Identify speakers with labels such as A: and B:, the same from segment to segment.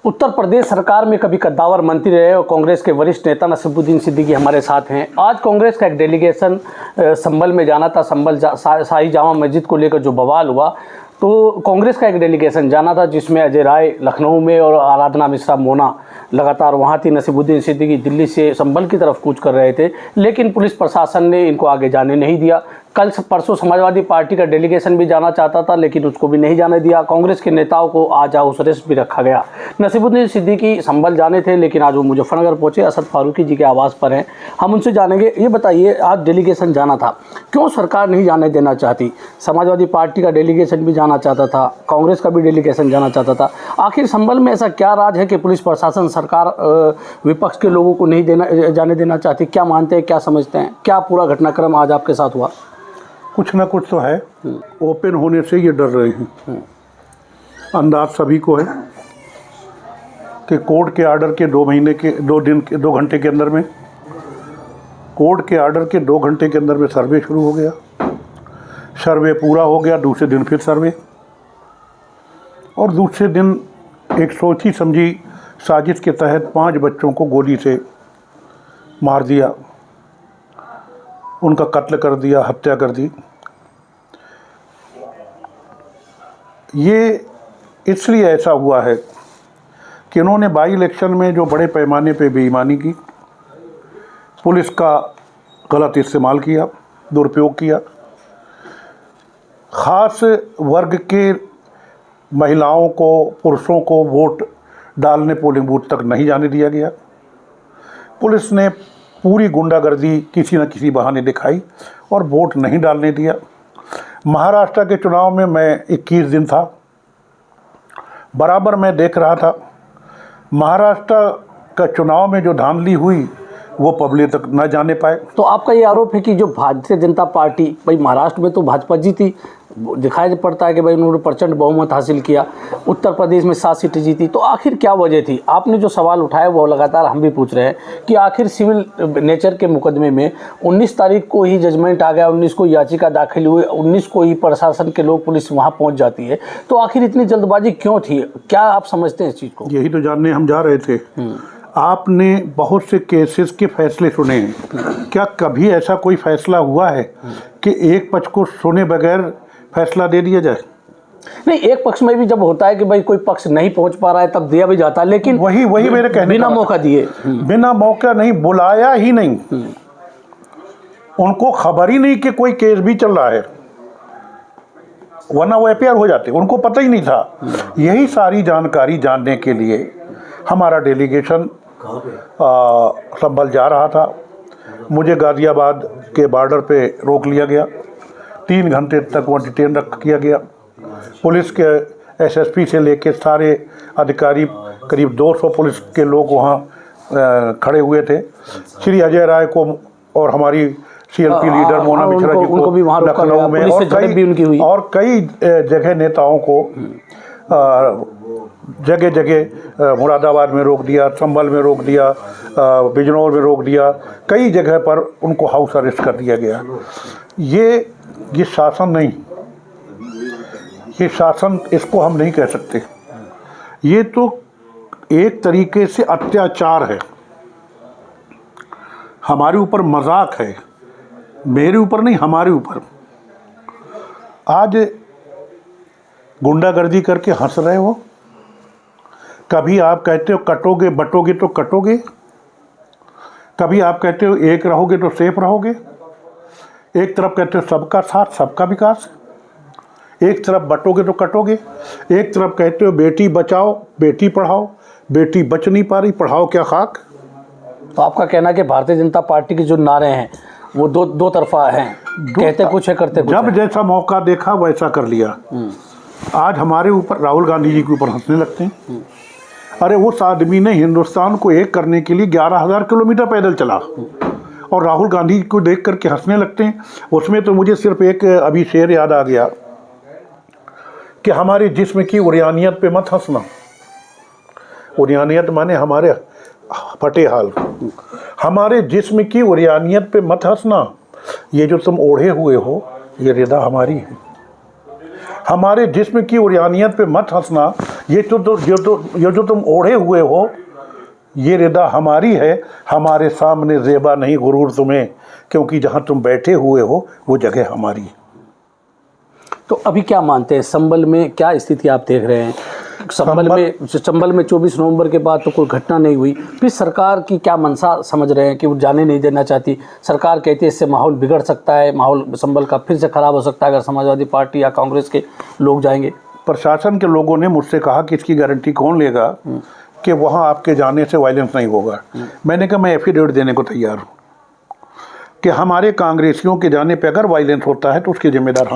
A: उत्तर प्रदेश सरकार में कभी कद्दावर मंत्री रहे और कांग्रेस के वरिष्ठ नेता नसीबुद्दीन सिद्दीकी हमारे साथ हैं। आज कांग्रेस का एक डेलीगेशन संभल में जाना था। संभल शाही जामा मस्जिद को लेकर जो बवाल हुआ, तो कांग्रेस का एक डेलीगेशन जाना था जिसमें अजय राय लखनऊ में और आराधना मिश्रा मोना लगातार वहाँ थी। नसीबुद्दीन सिद्दीकी दिल्ली से संभल की तरफ कूच कर रहे थे, लेकिन पुलिस प्रशासन ने इनको आगे जाने नहीं दिया। कल परसों समाजवादी पार्टी का डेलीगेशन भी जाना चाहता था, लेकिन उसको भी नहीं जाने दिया। कांग्रेस के नेताओं को आज हाउस अरेस्ट भी रखा गया। नसीबुद्दीन सिद्दीकी संभल जाने थे, लेकिन आज वो मुजफ्फरनगर पहुंचे। असद फारूकी जी के आवास पर हैं, हम उनसे जानेंगे। ये बताइए, आज डेलीगेशन जाना था, क्यों सरकार नहीं जाने देना चाहती? समाजवादी पार्टी का डेलीगेशन भी जाना चाहता था, कांग्रेस का भी डेलीगेशन जाना चाहता था। आखिर संभल में ऐसा क्या राज है कि पुलिस प्रशासन, सरकार विपक्ष के लोगों को नहीं जाने देना चाहती? क्या मानते हैं, क्या समझते हैं, क्या पूरा घटनाक्रम आज आपके साथ हुआ?
B: कुछ ना कुछ तो है। ओपन होने से ये डर रहे हैं। अंदाज सभी को है कि कोर्ट के आर्डर के 2 घंटे के अंदर में, कोर्ट के आर्डर के 2 घंटे के अंदर में सर्वे शुरू हो गया। सर्वे पूरा हो गया, दूसरे दिन फिर सर्वे, और दूसरे दिन एक सोची समझी साजिश के तहत 5 बच्चों को गोली से मार दिया, उनका कत्ल कर दिया, हत्या कर दी। ये इसलिए ऐसा हुआ है कि इन्होंने बाई इलेक्शन में जो बड़े पैमाने पे बेईमानी की, पुलिस का गलत इस्तेमाल किया, दुरुपयोग किया। ख़ास वर्ग के महिलाओं को, पुरुषों को वोट डालने पोलिंग बूथ तक नहीं जाने दिया गया। पुलिस ने पूरी गुंडागर्दी किसी न किसी बहाने दिखाई और वोट नहीं डालने दिया। महाराष्ट्र के चुनाव में मैं 21 दिन था, बराबर मैं देख रहा था। महाराष्ट्र का चुनाव में जो धांधली हुई वो पब्लिक तक न जाने पाए।
A: तो आपका ये आरोप है कि जो भारतीय जनता पार्टी, भाई महाराष्ट्र में तो भाजपा जीती, दिखाई पड़ता है कि भाई उन्होंने प्रचंड बहुमत हासिल किया, उत्तर प्रदेश में 7 सीटें जीती, तो आखिर क्या वजह थी? आपने जो सवाल उठाया वो लगातार हम भी पूछ रहे हैं कि आखिर सिविल नेचर के मुकदमे में 19 तारीख को ही जजमेंट आ गया, 19 को याचिका दाखिल हुई, 19 को ही प्रशासन के लोग, पुलिस वहाँ पहुँच जाती है, तो आखिर इतनी जल्दबाजी क्यों थी? क्या आप समझते हैं इस चीज़ को?
B: यही तो जानने हम जा रहे थे। आपने बहुत से केसेस के फैसले सुने हैं, क्या कभी ऐसा कोई फैसला हुआ है कि एक पक्ष को सुने बगैर फैसला दे दिया जाए?
A: नहीं, एक पक्ष में भी जब होता है कि भाई कोई पक्ष नहीं पहुंच पा रहा है तब दिया भी जाता है, लेकिन
B: वही मेरे कहने
A: बिना मौका दिए,
B: बिना मौका नहीं, बुलाया ही नहीं, उनको खबर ही नहीं कि कोई केस भी चल रहा है, वरना वो एफआईआर हो जाते, उनको पता ही नहीं था। यही सारी जानकारी जानने के लिए हमारा डेलीगेशन संभल जा रहा था। मुझे गाजियाबाद के बॉर्डर पे रोक लिया गया, 3 घंटे तक वहाँ डिटेन किया गया। पुलिस के एसएसपी से लेके सारे अधिकारी, करीब 200 पुलिस के लोग वहाँ खड़े हुए थे। श्री अजय राय को और हमारी सीएलपी लीडर मोना मिश्रा जी को लखनऊ में और कई जगह नेताओं को जगह जगह मुरादाबाद में रोक दिया, संभल में रोक दिया, बिजनौर में रोक दिया, कई जगह पर उनको हाउस अरेस्ट कर दिया गया। ये शासन नहीं, ये शासन इसको हम नहीं कह सकते। ये तो एक तरीके से अत्याचार है, हमारे ऊपर मजाक है, मेरे ऊपर नहीं, हमारे ऊपर। आज गुंडागर्दी करके हंस रहे हो, कभी आप कहते हो कटोगे बटोगे तो कटोगे, कभी आप कहते हो एक रहोगे तो सेफ रहोगे। एक तरफ कहते हो सबका साथ सबका विकास, एक तरफ बटोगे तो कटोगे। एक तरफ कहते हो बेटी बचाओ बेटी पढ़ाओ, बेटी बच नहीं पा रही, पढ़ाओ क्या खाक।
A: तो आपका कहना है कि भारतीय जनता पार्टी के जो नारे हैं वो दो तरफा हैं, कहते कुछ है करते कुछ
B: जब
A: है।
B: जैसा मौका देखा वैसा कर लिया। आज हमारे ऊपर, राहुल गांधी जी के ऊपर हंसने लगते हैं। अरे उस आदमी ने हिंदुस्तान को एक करने के लिए 11,000 किलोमीटर पैदल चला, और राहुल गांधी को देख करके हंसने लगते हैं। उसमें तो मुझे सिर्फ एक अभी शेर याद आ गया कि हमारे जिस्म की उरियानियत पे मत हंसना। उरियानियत माने हमारे फटे हाल, हमारे जिस्म की उरियानियत पे मत हंसना। ये जो तुम ओढ़े हुए हो ये रिदा हमारी है। हमारे जिस्म की उरियानियत पे मत हंसना, ये जो तुम ओढ़े हुए हो, ये रिदा हमारी है, हमारे सामने ज़ेबा नहीं गुरूर तुम्हें, क्योंकि जहाँ तुम बैठे हुए हो वो जगह हमारी है।
A: तो अभी क्या मानते हैं, संभल में क्या स्थिति आप देख रहे हैं? संभल में 24 नवंबर के बाद तो कोई घटना नहीं हुई, फिर सरकार की क्या मंशा समझ रहे हैं कि वो जाने नहीं देना चाहती? सरकार कहती है इससे माहौल बिगड़ सकता है, माहौल संभल का फिर से खराब हो सकता है अगर समाजवादी पार्टी या कांग्रेस के लोग जाएंगे।
B: प्रशासन के लोगों ने मुझसे कहा कि इसकी गारंटी कौन लेगा कि वहाँ आपके जाने से वायलेंस नहीं होगा। मैंने कहा मैं एफिडेविट देने को तैयार हूँ कि हमारे कांग्रेसियों के जाने पे अगर वायलेंस होता है तो उसके जिम्मेदार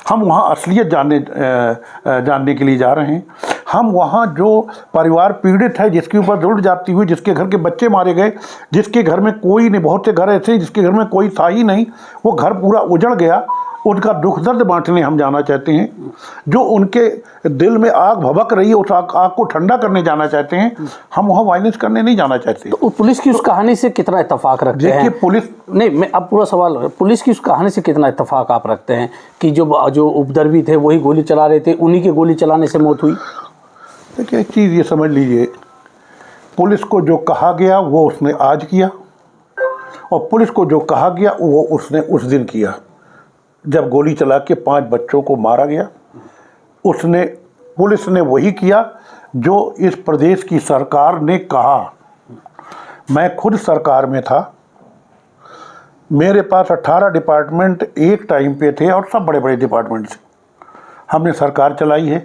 B: हम वहाँ असलियत जानने के लिए जा रहे हैं। हम वहाँ जो परिवार पीड़ित है, जिसके ऊपर जुल्म जाती हुई, जिसके घर के बच्चे मारे गए, जिसके घर में कोई नहीं, बहुत से घर ऐसे जिसके घर में कोई था ही नहीं, वो घर पूरा उजड़ गया, उनका दुख दर्द बांटने हम जाना चाहते हैं। जो उनके दिल में आग भभक रही है, उस आग को ठंडा करने जाना चाहते हैं। हम वहाँ वायलेंस करने नहीं जाना चाहते।
A: तो पुलिस की उस कहानी से कितना इत्तेफाक रखते हैं?
B: देखिए पुलिस
A: नहीं, मैं अब पूरा सवाल, पुलिस की उस कहानी से कितना इत्तेफाक आप रखते हैं कि जो उपद्रवी थे वही गोली चला रहे थे, उन्हीं के गोली चलाने से मौत हुई?
B: देखिए एक चीज़ ये समझ लीजिए, पुलिस को जो कहा गया वो उसने आज किया, और पुलिस को जो कहा गया वो उसने उस दिन किया जब गोली चला के 5 बच्चों को मारा गया। पुलिस ने वही किया जो इस प्रदेश की सरकार ने कहा। मैं खुद सरकार में था, मेरे पास 18 डिपार्टमेंट एक टाइम पे थे और सब बड़े बड़े डिपार्टमेंट थे। हमने सरकार चलाई है,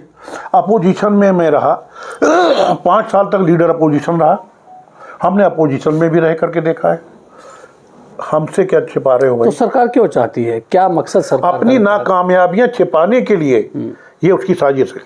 B: अपोजिशन में मैं रहा, 5 साल तक लीडर अपोजिशन रहा। हमने अपोजिशन में भी रह करके देखा है। हमसे क्या छिपा रहे हो भाई?
A: तो सरकार क्यों चाहती है, क्या मकसद सरकार?
B: अपनी नाकामयाबियां छिपाने के लिए ये उसकी साजिश है।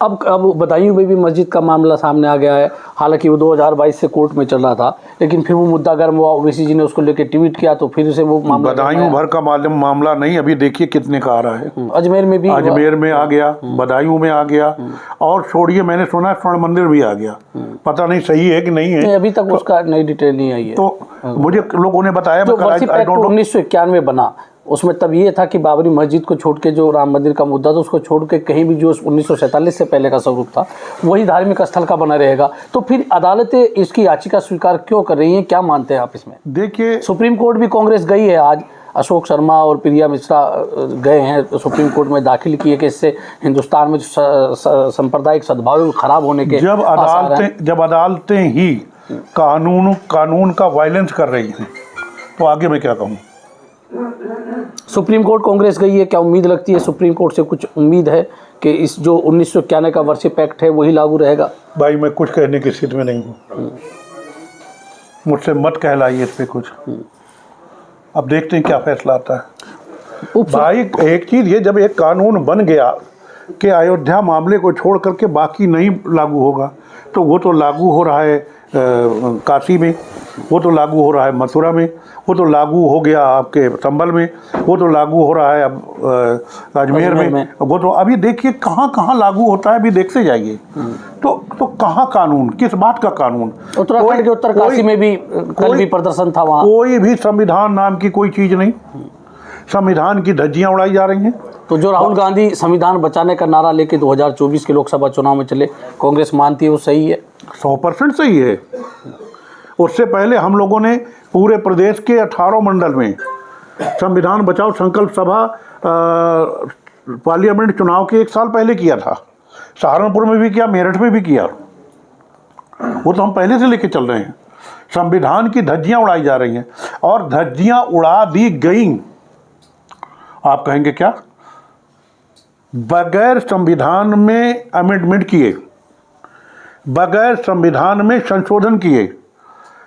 A: अब बदायूं में भी मस्जिद का मामला सामने आ गया है। हालांकि वो 2022 से कोर्ट में चल रहा था, लेकिन फिर वो मुद्दा गर्म हुआ, ओवैसी जी ने उसको लेकर ट्वीट किया तो फिर से वो मामला,
B: बदायूं भर का मामला नहीं, अभी देखिए कितने का आ रहा है।
A: अजमेर में भी,
B: अजमेर में आ गया, बदायूं में आ गया, और छोड़िए मैंने सुना स्वर्ण मंदिर भी आ गया। पता नहीं सही है कि नहीं है,
A: अभी तक उसका नई डिटेल नहीं आई है।
B: तो मुझे लोगों ने बताया,
A: जो 1991 बना उसमें तब ये था कि बाबरी मस्जिद को छोड़ के जो राम मंदिर का मुद्दा था उसको छोड़ के कहीं भी जो 1947 से पहले का स्वरूप था वही धार्मिक स्थल का बना रहेगा। तो फिर अदालतें इसकी याचिका स्वीकार क्यों कर रही हैं, क्या मानते हैं आप इसमें?
B: देखिए
A: सुप्रीम कोर्ट भी कांग्रेस गई है, आज अशोक शर्मा और प्रिया मिश्रा गए हैं सुप्रीम कोर्ट में, दाखिल किए कि इससे हिंदुस्तान में सांप्रदायिक सद्भाव खराब होने के
B: जब अदालतें ही कानून का वायलेंस कर रही हैं तो आगे मैं क्या कहूँ।
A: सुप्रीम कोर्ट कांग्रेस गई है, क्या उम्मीद लगती है सुप्रीम कोर्ट से कुछ उम्मीद है कि इस जो 1991 का वर्षिप एक्ट है वही लागू रहेगा?
B: भाई मैं कुछ कहने की स्थिति में नहीं हूँ, मुझसे मत कहलाइए इस पे कुछ। अब देखते हैं क्या फैसला आता है। भाई एक चीज़ ये, जब एक कानून बन गया कि अयोध्या मामले को छोड़ करके बाकी नहीं लागू होगा, तो वो तो लागू हो रहा है काशी में, वो तो लागू हो रहा है मथुरा में, वो तो लागू हो गया आपके संभल में, वो तो लागू हो रहा है अब अजमेर में। वो तो अभी देखिए कहाँ कहाँ लागू होता है, अभी देखते जाइए। तो कहाँ कानून, किस बात का कानून?
A: उत्तराखंड के उत्तरकाशी में भी कल भी प्रदर्शन था, वहाँ कोई
B: भी संविधान नाम की कोई चीज़ नहीं, संविधान की धज्जियाँ उड़ाई जा रही हैं।
A: तो जो राहुल गांधी संविधान बचाने का नारा लेके 2024 के लोकसभा चुनाव में चले, कांग्रेस मानती है वो सही है?
B: 100% सही है। उससे पहले हम लोगों ने पूरे प्रदेश के 18 मंडल में संविधान बचाओ संकल्प सभा पार्लियामेंट चुनाव के 1 साल पहले किया था। सहारनपुर में भी किया, मेरठ में भी किया। वो तो हम पहले से लेके चल रहे हैं। संविधान की धज्जियां उड़ाई जा रही हैं, और धज्जियां उड़ा दी गई। आप कहेंगे क्या? बगैर संविधान में अमेंडमेंट किए, बगैर संविधान में संशोधन किए,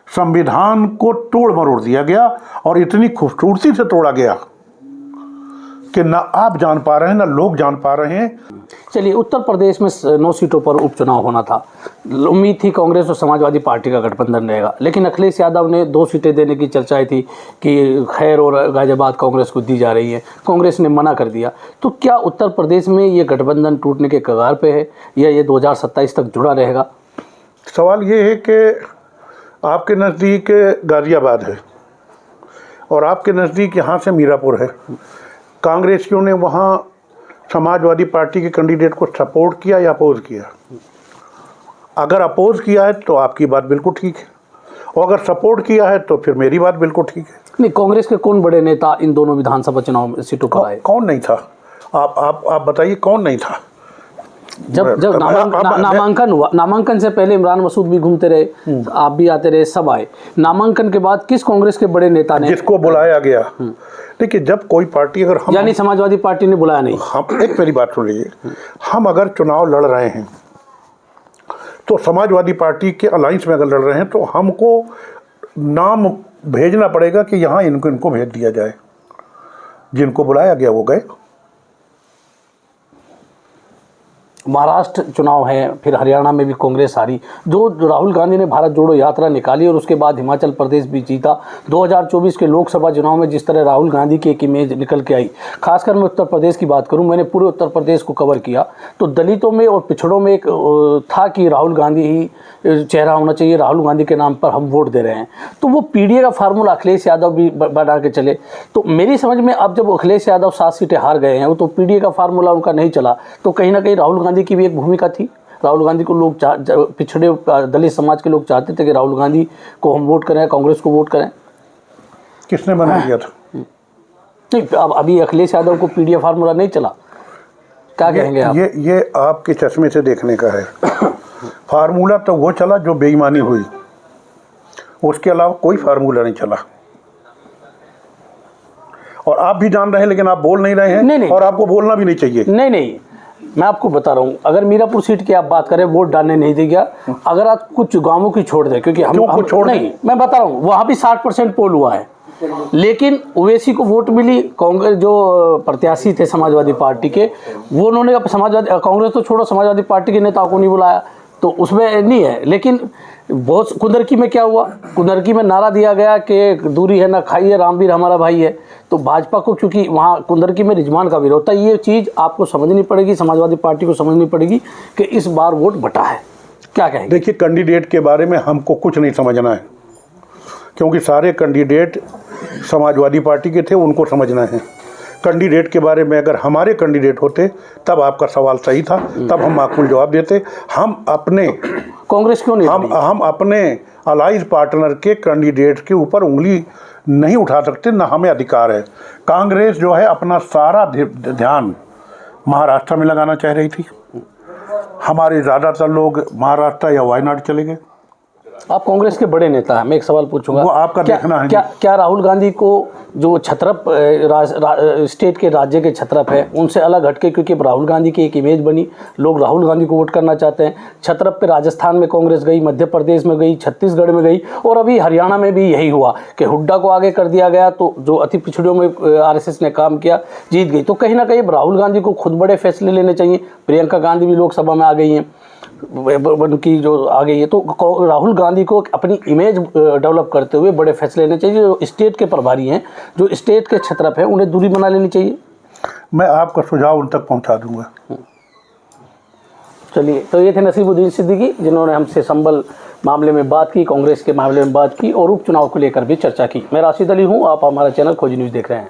B: संविधान को तोड़ मरोड़ दिया गया, और इतनी खूबसूरती से तोड़ा गया कि ना आप जान पा रहे हैं ना लोग जान पा रहे हैं।
A: चलिए, उत्तर प्रदेश में 9 सीटों पर उपचुनाव होना था। उम्मीद थी कांग्रेस और समाजवादी पार्टी का गठबंधन रहेगा, लेकिन अखिलेश यादव ने 2 सीटें देने की चर्चाएं थी कि खैर और गाजियाबाद कांग्रेस को दी जा रही है, कांग्रेस ने मना कर दिया। तो क्या उत्तर प्रदेश में ये गठबंधन टूटने के कगार पे है, या ये 2027 तक जुड़ा रहेगा?
B: सवाल ये है कि आपके नज़दीक गाजियाबाद है और आपके नज़दीक यहाँ से मीरापुर है। कांग्रेसियों ने वहाँ समाजवादी पार्टी के कैंडिडेट को सपोर्ट किया या अपोज किया? अगर अपोज किया है तो आपकी बात बिल्कुल ठीक है, और अगर सपोर्ट किया है तो फिर मेरी बात बिल्कुल ठीक है।
A: नहीं, कांग्रेस के कौन बड़े नेता इन दोनों विधानसभा चुनाव सीटों पर आए?
B: कौन नहीं था? आप बताइए कौन नहीं था?
A: जब नामांकन हुआ, नामांकन से पहले इमरान मसूद भी घूमते रहे, आप भी आते रहे, सब आए। नामांकन के बाद किस कांग्रेस के बड़े नेता ने,
B: जिसको बुलाया गया, देखिए जब कोई पार्टी, अगर हम,
A: यानी समाजवादी पार्टी ने बुलाया नहीं?
B: हम, एक मेरी बात सुन लीजिए, हम अगर चुनाव लड़ रहे हैं तो समाजवादी पार्टी के अलायंस में अगर लड़ रहे हैं तो हमको नाम भेजना पड़ेगा कि यहाँ इनको भेज दिया जाए। जिनको बुलाया गया वो गए।
A: महाराष्ट्र चुनाव है, फिर हरियाणा में भी कांग्रेस हारी। जो राहुल गांधी ने भारत जोड़ो यात्रा निकाली और उसके बाद हिमाचल प्रदेश भी जीता, 2024 के लोकसभा चुनाव में जिस तरह राहुल गांधी की एक इमेज निकल के आई, खासकर मैं उत्तर प्रदेश की बात करूं, मैंने पूरे उत्तर प्रदेश को कवर किया, तो दलितों में और पिछड़ों में एक था कि राहुल गांधी ही चेहरा होना चाहिए, राहुल गांधी के नाम पर हम वोट दे रहे हैं। तो वो पीडीए का फार्मूला अखिलेश यादव भी बना के चले। तो मेरी समझ में अब जब अखिलेश यादव 7 सीटें हार गए हैं, वो तो पीडीए का फार्मूला उनका नहीं चला, तो कहीं ना कहीं राहुल गांधी की भी एक भूमिका थी। राहुल गांधी को लोग पिछड़े दलित समाज के लोग चाहते थे कि राहुल गांधी को हम वोट करें, कांग्रेस को वोट करें।
B: किसने बना दिया था?
A: नहीं, अब अभी अखिलेश यादव को पीडीए फार्मूला नहीं चला, क्या कहेंगे आप?
B: ये आपके चश्मे से देखने का है। फार्मूला तो वो चला जो बेईमानी हुई, उसके अलावा कोई फार्मूला नहीं चला। और आप भी जान रहे हैं, लेकिन आप बोल नहीं रहे हैं। नहीं। और आपको बोलना भी नहीं चाहिए।
A: नहीं, मैं आपको बता रहा हूँ, अगर मीरापुर सीट की आप बात करें, वोट डालने नहीं दी गया, अगर आप कुछ गांवों की छोड़ दें, क्योंकि हम छोड़ नहीं, मैं बता रहा हूँ, वहाँ भी 60% पोल हुआ है, लेकिन ओवैसी को वोट मिली। कांग्रेस जो प्रत्याशी थे समाजवादी पार्टी के, वो उन्होंने समाजवादी, कांग्रेस तो छोड़ो, समाजवादी पार्टी के नेताओं को नहीं बुलाया, तो उसमें नहीं है। लेकिन बहुत कुंदरकी में क्या हुआ, कुंदरकी में नारा दिया गया कि दूरी है ना खाइए, रामवीर हमारा भाई है। तो भाजपा को, क्योंकि वहाँ कुंदरकी में रिजवान का विरोध था, ये चीज़ आपको समझनी पड़ेगी, समाजवादी पार्टी को समझनी पड़ेगी कि इस बार वोट बटा है। क्या कहेंगे?
B: देखिए, कैंडिडेट के बारे में हमको कुछ नहीं समझना है, क्योंकि सारे कैंडिडेट समाजवादी पार्टी के थे, उनको समझना है। कैंडिडेट के बारे में अगर हमारे कैंडिडेट होते तब आपका सवाल सही था, तब हम माकूल जवाब देते। हम अपने
A: कांग्रेस क्यों नहीं,
B: हम अपने अलाइज पार्टनर के कैंडिडेट के ऊपर उंगली नहीं उठा सकते, ना हमें अधिकार है। कांग्रेस जो है अपना सारा ध्यान महाराष्ट्र में लगाना चाह रही थी। हमारे ज़्यादातर लोग महाराष्ट्र या वायनाड चले गए।
A: आप कांग्रेस के बड़े नेता हैं, मैं एक सवाल पूछूंगा,
B: वो आपका देखना है।
A: क्या राहुल गांधी को जो छत्रप स्टेट के राज्य के छत्रप है, उनसे अलग हटके, क्योंकि राहुल गांधी की एक इमेज बनी, लोग राहुल गांधी को वोट करना चाहते हैं। छत्रप पे राजस्थान में कांग्रेस गई, मध्य प्रदेश में गई, छत्तीसगढ़ में गई, और अभी हरियाणा में भी यही हुआ कि हुड्डा को आगे कर दिया गया, तो जो अति पिछड़ों में RSS ने काम किया, जीत गई। तो कहीं ना कहीं राहुल गांधी को खुद बड़े फैसले लेने चाहिए। प्रियंका गांधी भी लोकसभा में आ गई हैं, उनकी जो आ गई है, तो राहुल गांधी को अपनी इमेज डेवलप करते हुए बड़े फैसले लेने चाहिए। जो स्टेट के प्रभारी हैं, जो स्टेट के छत्रप हैं, उन्हें दूरी बना लेनी चाहिए।
B: मैं आपका सुझाव उन तक पहुंचा दूंगा।
A: चलिए, तो ये थे नसीरुद्दीन सिद्दीकी, जिन्होंने हमसे संबल मामले में बात की, कांग्रेस के मामले में बात की और उपचुनाव को लेकर भी चर्चा की। मैं राशिद अली हूँ, आप हमारा चैनल खोजी न्यूज़ देख रहे हैं।